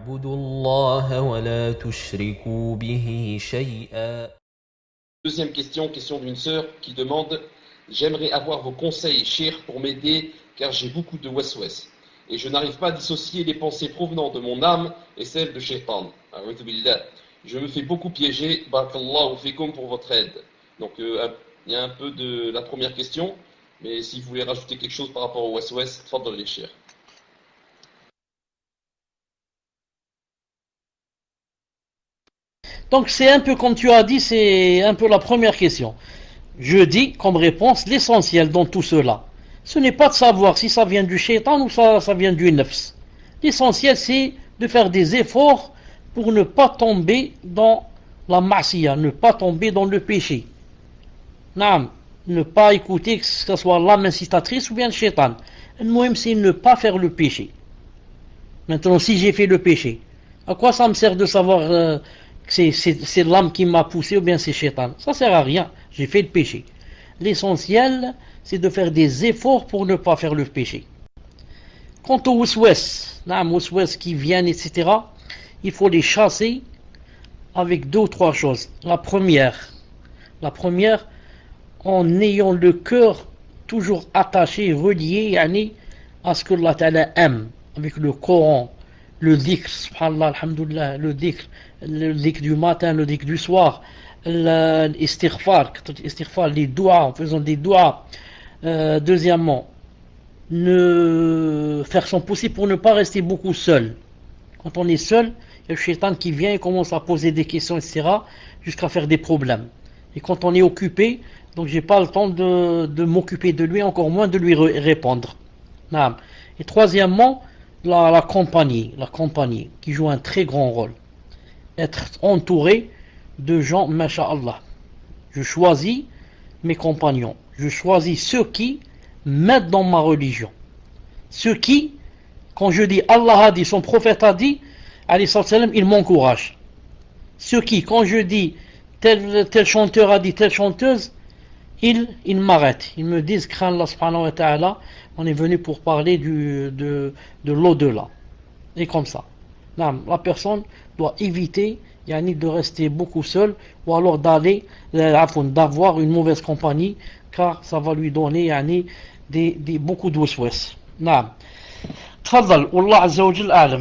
واعبدوا الله ولا تشركوا به شيئا. Deuxième question, question d'une sœur qui demande: j'aimerais avoir vos conseils, cheikh, pour m'aider car j'ai beaucoup de waswas et je n'arrive pas à dissocier les pensées provenant de mon âme et celles de shaitan. A'udhu billah. Je me fais beaucoup piéger. Barakallahu fikum pour votre aide. Donc il y a un peu de la première question, mais si vous voulez rajouter quelque chose par rapport au waswas, tfaddal les cheikh. Donc c'est un peu comme tu as dit, c'est un peu la première question. Je dis comme réponse, l'essentiel dans tout cela, ce n'est pas de savoir si ça vient du shaitan ou ça vient du nafs. L'essentiel c'est de faire des efforts pour ne pas tomber dans la ma'siya, ne pas tomber dans le péché. Naam, ne pas écouter que ce soit l'âme incitatrice ou bien le shaitan. Le moyen c'est ne pas faire le péché. Maintenant si j'ai fait le péché, à quoi ça me sert de savoir que c'est l'âme qui m'a poussé ou bien c'est shaitan? Ça sert à rien, j'ai fait le péché. L'essentiel c'est de faire des efforts pour ne pas faire le péché. Quant aux waswas qui viennent, etc., il faut les chasser avec deux ou trois choses. La première, en ayant le cœur toujours attaché, relié à ce que Allah Ta'ala aime, avec le Coran, le dhikr, subhanallah, alhamdoulilah, le dhikr du matin, le dhikr du soir, l'istighfar, les doigts, en faisant des doigts. Deuxièmement, faire son possible pour ne pas rester beaucoup seul. Quand on est seul, il y a le shaitan qui vient et commence à poser des questions, etc., jusqu'à faire des problèmes. Et quand on est occupé, donc j'ai pas le temps de m'occuper de lui, encore moins de lui répondre. Et troisièmement, la compagnie qui joue un très grand rôle. Être entouré de gens, masha'Allah. Je choisis mes compagnons. Je choisis ceux qui m'aident dans ma religion. Ceux qui, quand je dis Allah a dit, son prophète a dit, alayhi salam, ils m'encouragent. Ceux qui, quand je dis tel chanteur a dit, telle chanteuse, ils m'arrêtent. Ils me disent, crains Allah subhanahu wa ta'ala, on est venu pour parler de l'au-delà. Et comme ça. La personne doit éviter de rester beaucoup seul ou alors d'avoir une mauvaise compagnie, car ça va lui donner beaucoup de waswas. تفضل والله عز وجل أعلم.